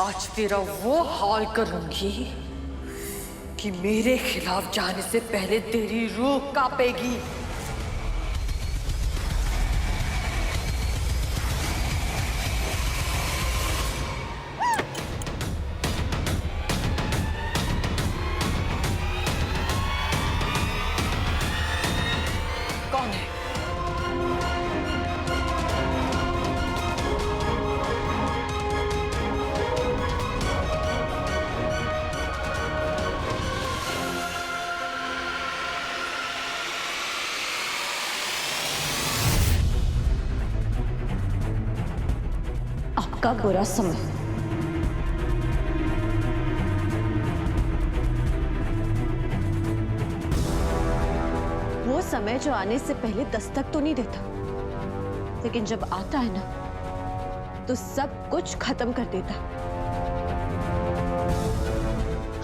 आज तेरा वो हाल करूंगी कि मेरे खिलाफ जाने से पहले तेरी रूह कांपेगी। कौन है? आपका बुरा समय। वो समय जो आने से पहले दस्तक तो नहीं देता, लेकिन जब आता है ना तो सब कुछ खत्म कर देता।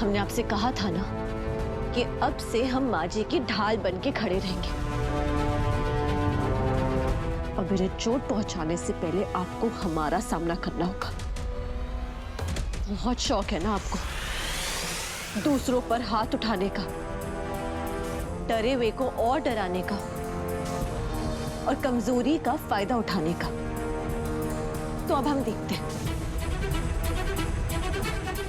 हमने आपसे कहा था ना कि अब से हम माँ जी की ढाल बन के खड़े रहेंगे, और मेरे चोट पहुंचाने से पहले आपको हमारा सामना करना होगा। बहुत शौक है ना आपको दूसरों पर हाथ उठाने का, डरे हुए को और डराने का, और कमजोरी का फायदा उठाने का। तो अब हम देखते हैं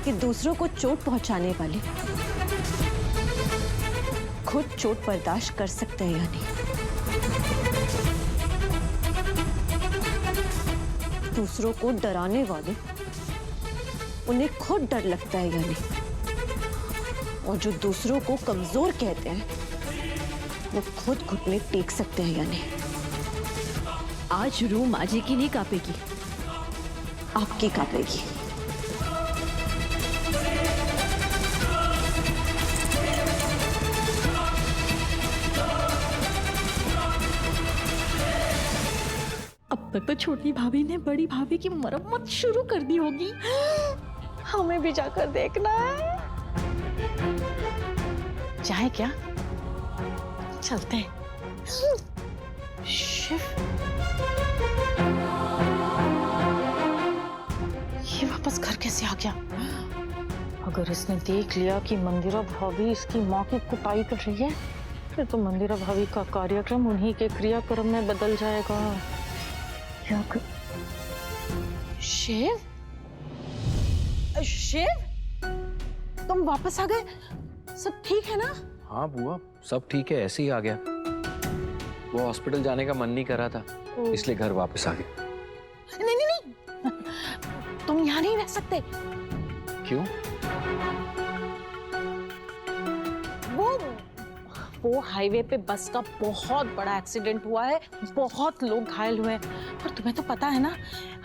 कि दूसरों को चोट पहुंचाने वाले खुद चोट बर्दाश्त कर सकते हैं या नहीं। दूसरों को डराने वाले उन्हें खुद डर लगता है या नहीं, और जो दूसरों को कमजोर कहते हैं वो खुद घुटने टेक सकते हैं या नहीं। आज रूह माँ जी की नहीं कांपेगी, आपकी कांपेगी। अब तक तो छोटी भाभी ने बड़ी भाभी की मरम्मत शुरू कर दी होगी। हमें भी जाकर देखना है। जाए क्या? चलते हैं। शिव, ये वापस घर कैसे आ गया? अगर इसने देख लिया कि मंदिरा भाभी इसकी माँ की कुटाई कर रही है, फिर तो मंदिरा भाभी का कार्यक्रम उन्हीं के क्रियाक्रम में बदल जाएगा। शिव, शिव, तुम वापस आ गए? सब ठीक है ना? हाँ बुआ, सब ठीक है, ऐसे ही आ गया। वो हॉस्पिटल जाने का मन नहीं कर रहा था, इसलिए घर वापस आ गया। नहीं नहीं नहीं, तुम यहाँ नहीं रह सकते। क्यों? वो हाईवे पे बस का बहुत बड़ा एक्सीडेंट हुआ है, बहुत लोग घायल हुए हैं। और तुम्हें तो पता है ना,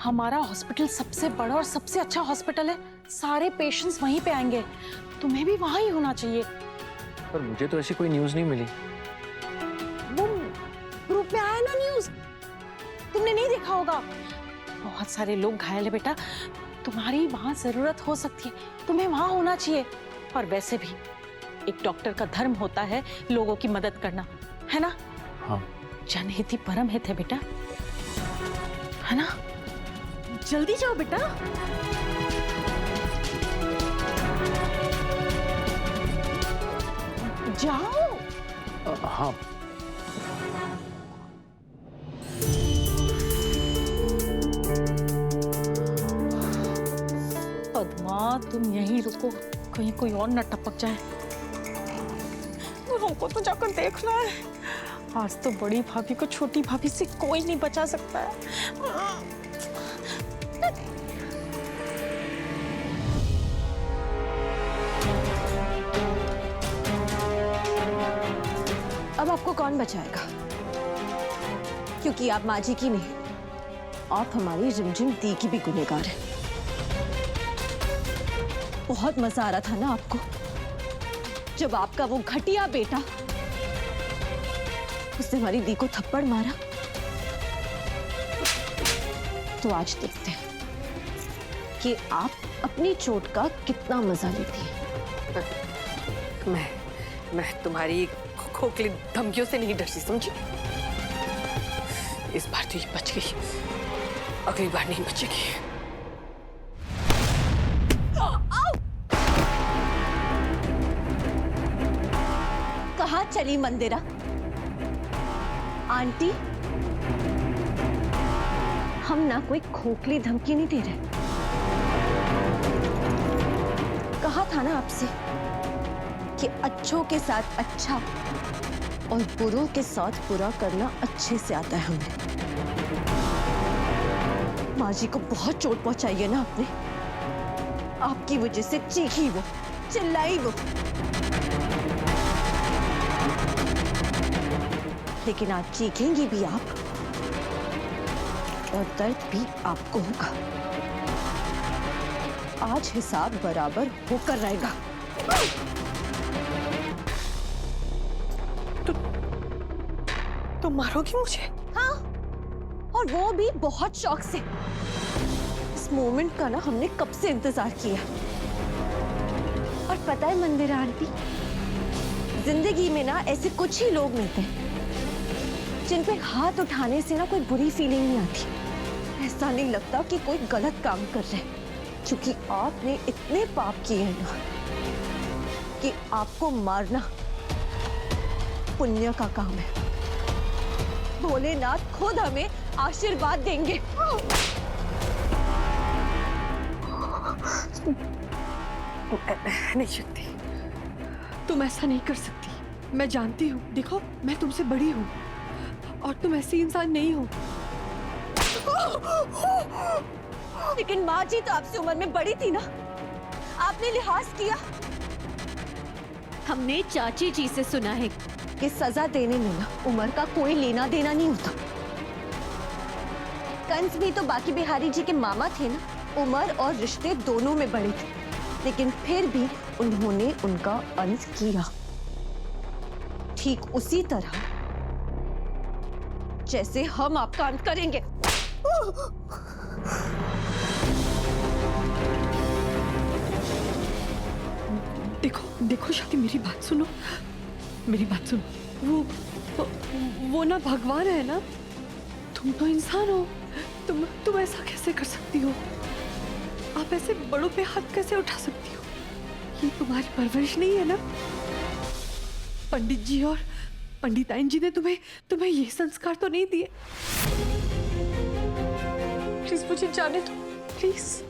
हमारा हॉस्पिटल सबसे बड़ा और सबसे अच्छा हॉस्पिटल है। सारे पेशेंट्स वहीं पे आएंगे, तुम्हें भी वहां ही होना चाहिए। पर मुझे तो ऐसी कोई न्यूज़ नहीं मिली। वो ग्रुप में आया ना न्यूज़, तुमने नहीं देखा होगा। बहुत सारे लोग घायल है बेटा, तुम्हारी वहां जरूरत हो सकती है, तुम्हें वहां होना चाहिए। और वैसे भी एक डॉक्टर का धर्म होता है लोगों की मदद करना, है ना? हाँ। जनहित ही परम हित है बेटा, है ना? जल्दी जाओ बेटा। जाओ। हाँ। पद्मा, तुम यहीं रुको, कहीं कोई और न टपक जाए। हमको तो जाकर देखना है। आज तो बड़ी भाभी को छोटी भाभी से कोई नहीं बचा सकता है। अब आपको कौन बचाएगा? क्योंकि आप माँ जी की नहीं, आप हमारी रिमझिम दी की भी गुनहगार हैं। बहुत मजा आ रहा था ना आपको, जब आपका वो घटिया बेटा उसने हमारी दी को थप्पड़ मारा। तो आज देखते हैं कि आप अपनी चोट का कितना मजा लेती हैं। मैं तुम्हारी खोखली धमकियों से नहीं डरती, समझी? इस बार तो ये बच गई, अगली बार नहीं बचेगी। कहाँ चली मंदिरा? आंटी, हम ना कोई खोखली धमकी नहीं दे रहे। कहा था ना आपसे कि अच्छों के साथ अच्छा और बुरों के साथ बुरा करना अच्छे से आता है हमें। माँ जी को बहुत चोट पहुंचाई है ना आपने। आपकी वजह से चीखी वो, चिल्लाई वो, लेकिन आज चीखेंगी भी आप और दर्द भी आपको होगा। आज हिसाब बराबर होकर रहेगा। तुम मारोगी मुझे? हाँ, और वो भी बहुत शौक से। इस मोमेंट का ना हमने कब से इंतजार किया। और पता है मंदिरा आंटी, जिंदगी में ना ऐसे कुछ ही लोग मिलते हैं जिन पे हाथ उठाने से ना कोई बुरी फीलिंग नहीं आती। ऐसा नहीं लगता कि कोई गलत काम कर रहे हैं, क्योंकि आपने इतने पाप किए हैं ना कि आपको मारना पुण्य का काम है। भोलेनाथ खुद हमें आशीर्वाद देंगे। नहीं शक्ति, तुम ऐसा नहीं कर सकती। मैं जानती हूँ, देखो मैं तुमसे बड़ी हूँ और तुम ऐसी इंसान नहीं हो। लेकिन माँ जी तो आपसे उम्र में बड़ी थी ना, आपने लिहाज किया। हमने चाची जी से सुना है कि सजा देने में ना उम्र का कोई लेना देना नहीं होता। कंस भी तो बाकी बिहारी जी के मामा थे ना, उम्र और रिश्ते दोनों में बड़े थे, लेकिन फिर भी उन्होंने उनका अंत किया। ठीक उसी तरह जैसे हम आपका अंत करेंगे। देखो देखो शक्ति, मेरी बात सुनो, मेरी बात सुनो। वो ना भगवान है ना, तुम तो इंसान हो। तुम ऐसा कैसे कर सकती हो? आप ऐसे बड़ों पे हाथ कैसे उठा सकती हो? ये तुम्हारी परवरिश नहीं है ना। पंडित जी और पंडिताइन जी ने तुम्हें ये संस्कार तो नहीं दिए। प्लीज मुझे जाने दो, प्लीज।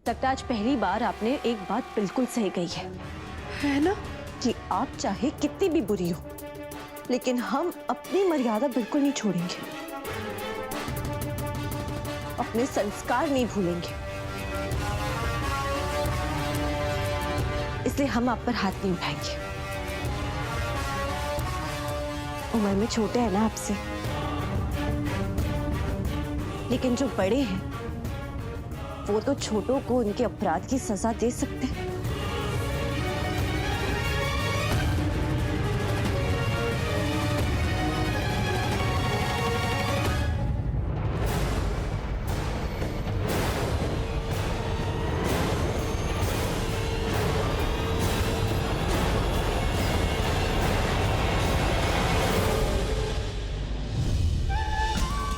तब आज पहली बार आपने एक बात बिल्कुल सही कही है ना, कि आप चाहे कितनी भी बुरी हो, लेकिन हम अपनी मर्यादा बिल्कुल नहीं छोड़ेंगे, अपने संस्कार नहीं भूलेंगे। इसलिए हम आप पर हाथ नहीं उठाएंगे। उम्र में छोटे हैं ना आपसे, लेकिन जो बड़े हैं वो तो छोटों को उनके अपराध की सजा दे सकते हैं।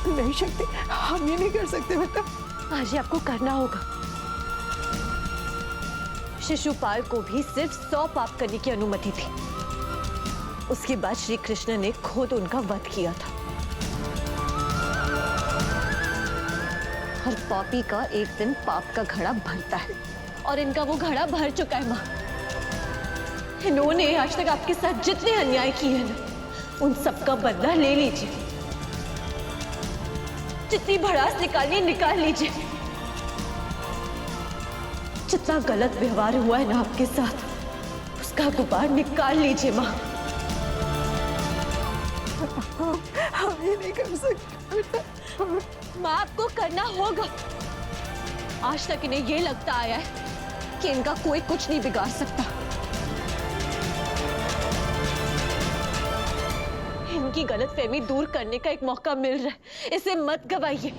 नहीं शक्ति, हम ये नहीं कर सकते बेटा। आज ही आपको करना होगा। शिशुपाल को भी सिर्फ 100 पाप करने की अनुमति थी। उसके बाद श्री कृष्ण ने खुद उनका वध किया था। हर पापी का एक दिन पाप का घड़ा भरता है, और इनका वो घड़ा भर चुका है माँ। इन्होंने आज तक आपके साथ जितने अन्याय किए हैं ना, उन सबका बदला ले लीजिए। जितनी भड़ास निकालनी निकाल लीजिए। जितना गलत व्यवहार हुआ है ना आपके साथ, उसका गुबार निकाल लीजिए माँ। हम ये नहीं कर सकते। माँ, आपको करना होगा। आज तक इन्हें ये लगता आया है कि इनका कोई कुछ नहीं बिगाड़ सकता। इनकी गलतफहमी दूर करने का एक मौका मिल रहा है, इसे मत गवाइए।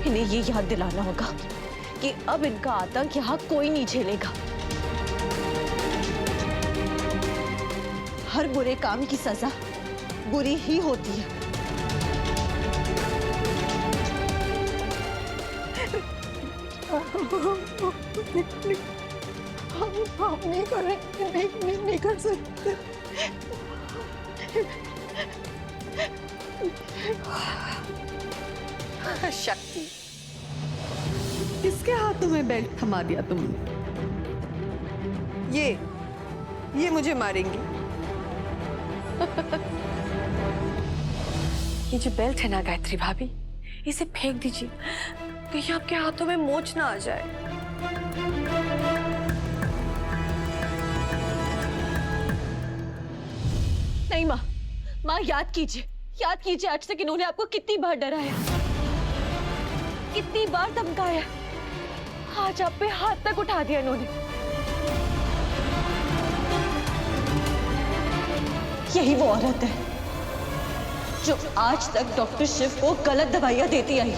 इन्हें ये याद दिलाना होगा कि अब इनका आतंक यहाँ कोई नहीं झेलेगा। हर बुरे काम की सजा बुरी ही होती है। हम नहीं कर रहे, नहीं कर सकते। शक्ति, किसके हाथों में बेल्ट थमा दिया तुमने? ये मुझे मारेंगी। ये जो बेल्ट है ना गायत्री भाभी, इसे फेंक दीजिए, कहीं आपके हाथों में मोच ना आ जाए। नहीं माँ, माँ याद कीजिए आज तक इन्होंने आपको कितनी बार डराया, कितनी बार धमकाया, आज आप पे हाथ तक उठा दिया इन्होंने। यही वो औरत है जो आज तक डॉक्टर शिव को गलत दवाइयां देती आई।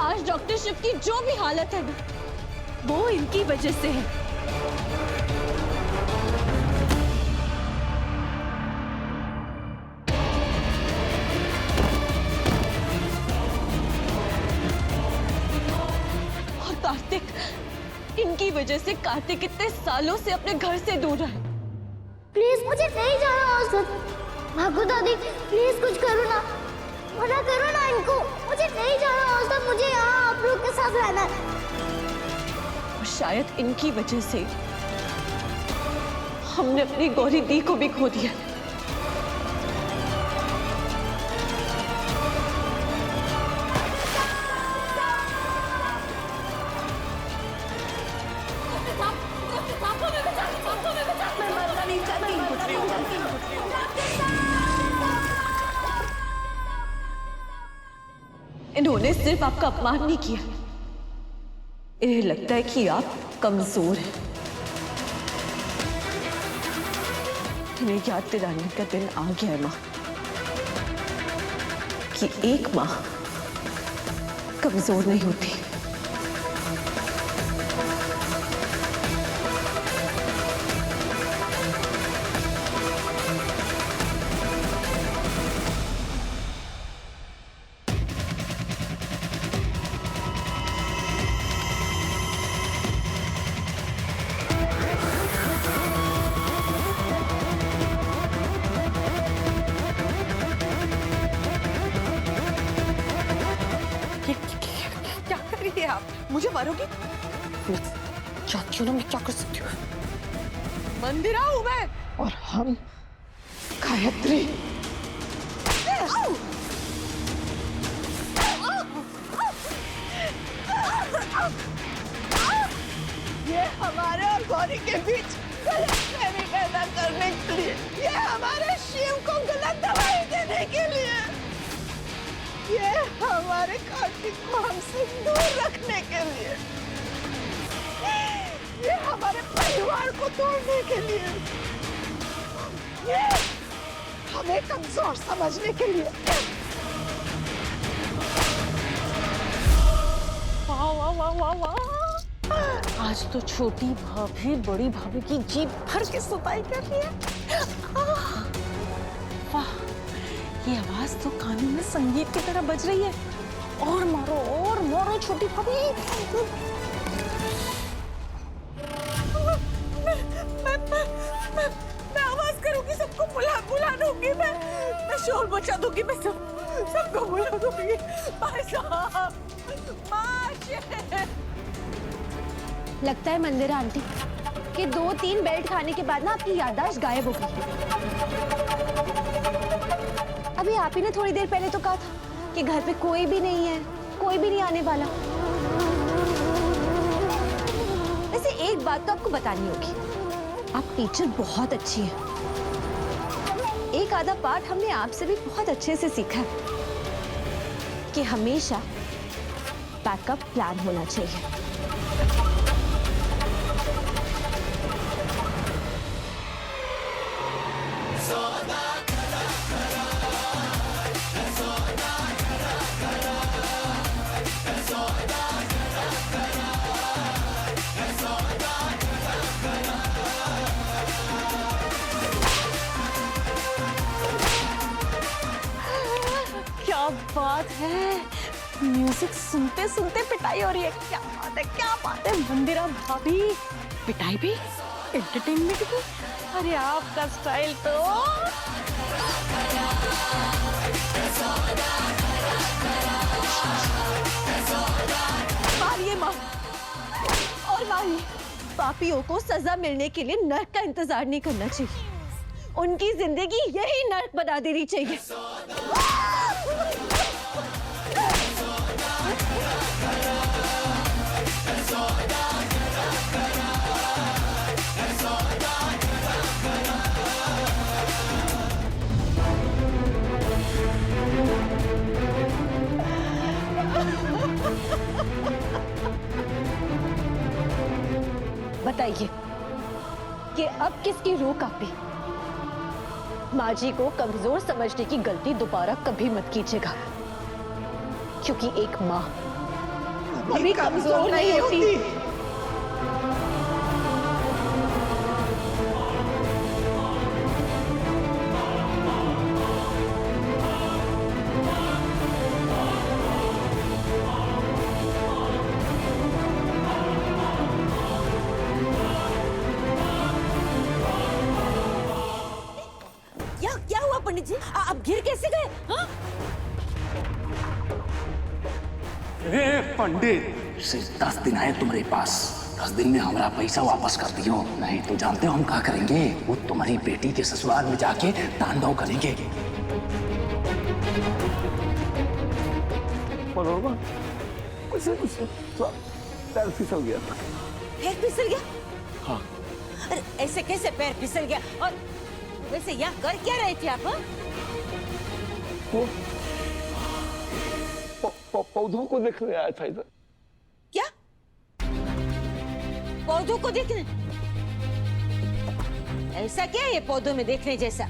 आज डॉक्टर शिव की जो भी हालत है ना, वो इनकी वजह से है। और कार्तिक, इनकी वजह से कार्तिक इतने सालों से अपने घर से दूर है। प्लीज मुझे नहीं जाना हॉस्पिटल। भागो दादी, प्लीज कुछ करो ना, मना करो ना इनको। मुझे नहीं जाना हॉस्पिटल, मुझे यहाँ आप लोग के साथ रहना है। और शायद इनकी वजह से हमने अपनी गौरी दी को भी खो दिया। इन्होंने सिर्फ आपका अपमान नहीं किया, इन्हें लगता है कि आप कमजोर हैं। इन्हें याद दिलाने का दिन आ गया है माँ, कि एक माँ कमजोर नहीं होती। क्या कर रही है आप? मुझे मारोगी? चाचू ना, मैं क्या कर सकती हूँ? मंदिरा हूँ मैं, और हम गायत्री। ये हमारे और गौरी के बीच गलतफहमी पैदा करने के लिए, ये हमारे शिव को गलत दवाई देने के लिए, ये हमारे कार्तिक को हमसे दूर रखने के लिए, ये हमारे परिवार को तोड़ने के लिए, ये हमें कमजोर समझने के लिए। वाह वाह वाह वाह वाह, आज तो छोटी भाभी बड़ी भाभी की जीभ भर के सुताई कर रही है। वाह, ये आवाज तो कानों में संगीत की तरह बज रही है। और मारो छोटी भाभी। मैं आवाज करूंगी, सबको बुला दूंगी, मैं शोर मचा दूंगी, मैं सबको बुला दूंगी। भाई साहब, लगता है मंदिरा आंटी कि 2-3 बेल्ट खाने के बाद ना आपकी याददाश्त गायब हो गई। अभी आप ही ने थोड़ी देर पहले तो कहा था कि घर पे कोई भी नहीं है, कोई भी नहीं आने वाला। वैसे एक बात तो आपको बतानी होगी, आप टीचर बहुत अच्छी हैं। एक आधा पाठ हमने आपसे भी बहुत अच्छे से सीखा है कि हमेशा बैकअप प्लान होना चाहिए। क्या बात है, म्यूजिक सुनते सुनते पिटाई हो रही है। क्या बात है, क्या बात है। मंदिरा भाभी, पिटाई भी, एंटरटेनमेंट भी। अरे आपका स्टाइल तो मारिए माँ और मारिए। पापियों को सजा मिलने के लिए नर्क का इंतजार नहीं करना चाहिए, उनकी जिंदगी यही नर्क बना देनी चाहिए। बताइए कि अब किसकी रूह कांपे? माँ जी को कमजोर समझने की गलती दोबारा कभी मत कीजिएगा, क्योंकि एक माँ कभी कमजोर नहीं होती। क्या हुआ पंडित जी? आप गिर कैसे गए? हाँ? पंडित सिर्फ 10 दिन है तुम्हारे पास। 10 दिन में हमारा पैसा वापस कर दियो, नहीं तो जानते हो हम क्या करेंगे? वो तुम्हारी बेटी के ससुराल में जाके तांडव करेंगे। मनोरमा, पैर फिसल गया। पैर फिसल गया? हाँ। अरे ऐसे कैसे पैर फिसल गया? और वैसे यहाँ कर क्या रहे थे आप? वो पौधों को देखने आया था इधर। क्या? पौधों को देखने? ऐसा क्या है ये पौधों में देखने जैसा?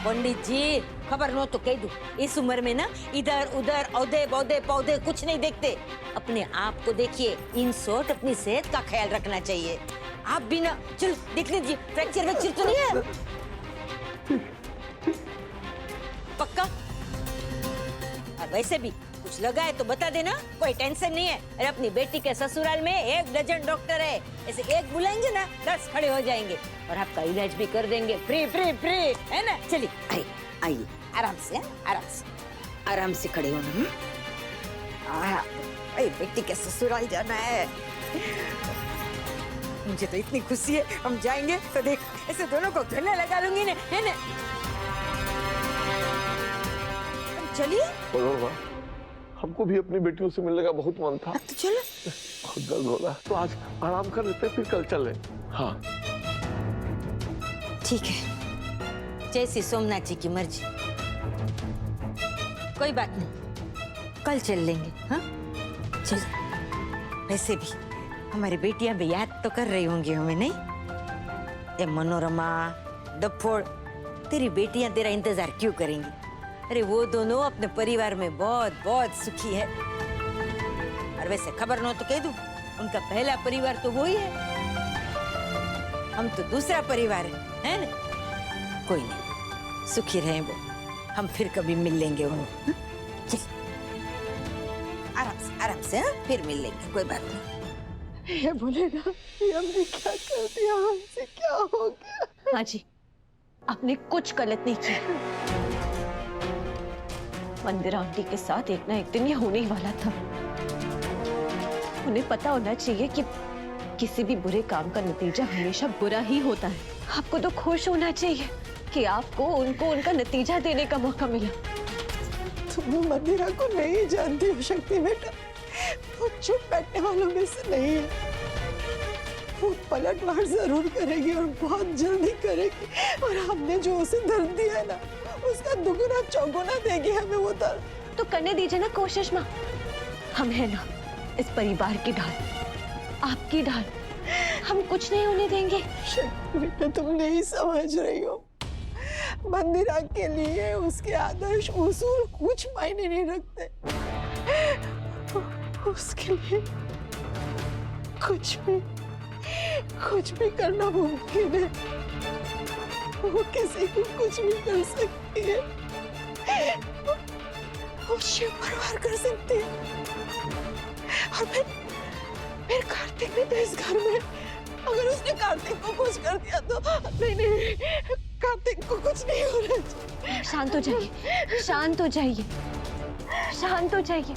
पंडित जी खबर नो तो कह दूं, इस उम्र में ना इधर उधर औधे बौधे पौधे कुछ नहीं देखते। अपने आप को देखिए। इन शॉर्ट अपनी सेहत का ख्याल रखना चाहिए। आप भी ना, चलो देखने दीजिए, फ्रैक्चर वैक्चर तो नहीं है? पक्का? और वैसे भी कुछ लगा है तो बता देना, कोई टेंशन नहीं है। अरे अपनी बेटी के ससुराल में 1 डजन डॉक्टर है, ऐसे एक बुलाएंगे ना 10 खड़े हो जाएंगे और आपका इलाज भी कर देंगे फ्री फ्री फ्री, है ना? चलिए आइए आइए, आराम से आराम से खड़े होना। अरे बेटी के ससुराल जाना है, मुझे तो इतनी खुशी है। हम जाएंगे तो देख ऐसे दोनों को गले लगा लूंगी ना, है ना? चलिए। मनोरमा, हमको भी अपनी बेटियों से मिलने का बहुत मन था। तो चलो। बहुत दर्द हो रहा है, तो आज आराम कर लेते, फिर कल चले। हाँ ठीक है, जैसी सोमनाथ जी की मर्जी। कोई बात नहीं, कल चल लेंगे। हाँ चल। वैसे भी हमारी बेटियां भी याद तो कर रही होंगी हमें, नहीं? ये मनोरमा, डफोड़, तेरी बेटियां तेरा इंतजार क्यों करेंगी? अरे वो दोनों अपने परिवार में बहुत बहुत सुखी है। और वैसे खबर न तो कह दूं, उनका पहला परिवार तो वो ही है, हम तो दूसरा परिवार है ना? कोई नहीं, सुखी रहे वो। हम फिर कभी मिल लेंगे उन्हें। चल आराम से हाँ? फिर मिल लेंगे, कोई बात नहीं। ये बोलेगा कि हमने क्या कर दिया, हमसे क्या हो गया? हाँ जी, आपने कुछ गलत नहीं किया। मंदिरा आंटी के साथ एक ना एक दिन ये होने ही वाला था। उन्हें पता होना चाहिए कि किसी भी बुरे काम का नतीजा हमेशा बुरा ही होता है। आपको तो खुश होना चाहिए कि आपको उनको उनका नतीजा देने का मौका मिला। तुम मंदिरा को नहीं जानती हो शक्ति बेटा, वो चुप बैठने वालों में से नहीं है। वो पलटवार जरूर करेगी और बहुत जल्दी करेगी, और हमने जो उसे दर्द दिया है ना, उसका दुगुना चौगुना देगी हमें वो दर्द। तो करने दीजिए ना कोशिश माँ। हम है ना इस परिवार की ढाल, आपकी ढाल। हम कुछ नहीं होने देंगे। शक्ति बेटा, तुम नहीं समझ रही हो। मंदिरा के लिए उसके आदर्श उसूल कुछ मायने नहीं रखते। उसके लिए कुछ भी करना मुमकिन है। वो किसी को कुछ भी कर सकती है। वो शिव परवार कर सकती है। और फिर कार्तिक ने तो इस घर में, अगर उसने कार्तिक को कुछ कर दिया तो नहीं, कार्तिक को कुछ नहीं होना चाहिए। शांत हो जाइए, शांत हो जाइए, शांत हो जाइए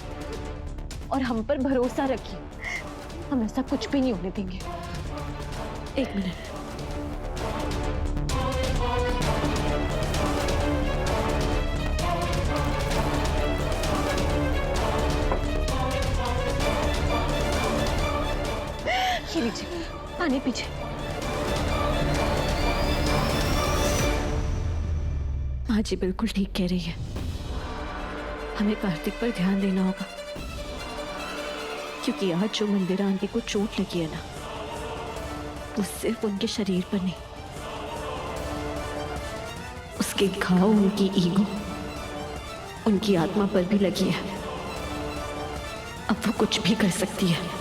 और हम पर भरोसा रखिए। हम ऐसा कुछ भी नहीं होने देंगे। एक मिनट। ये लीजिए, पानी पीजिए। माँ जी बिल्कुल ठीक कह रही है, हमें कार्तिक पर ध्यान देना होगा, क्योंकि आज जो मंदिरा आंटी को चोट लगी है ना, वो सिर्फ उनके शरीर पर नहीं, उसके घाव, उनकी ईगो, उनकी आत्मा पर भी लगी है। अब वो कुछ भी कर सकती है।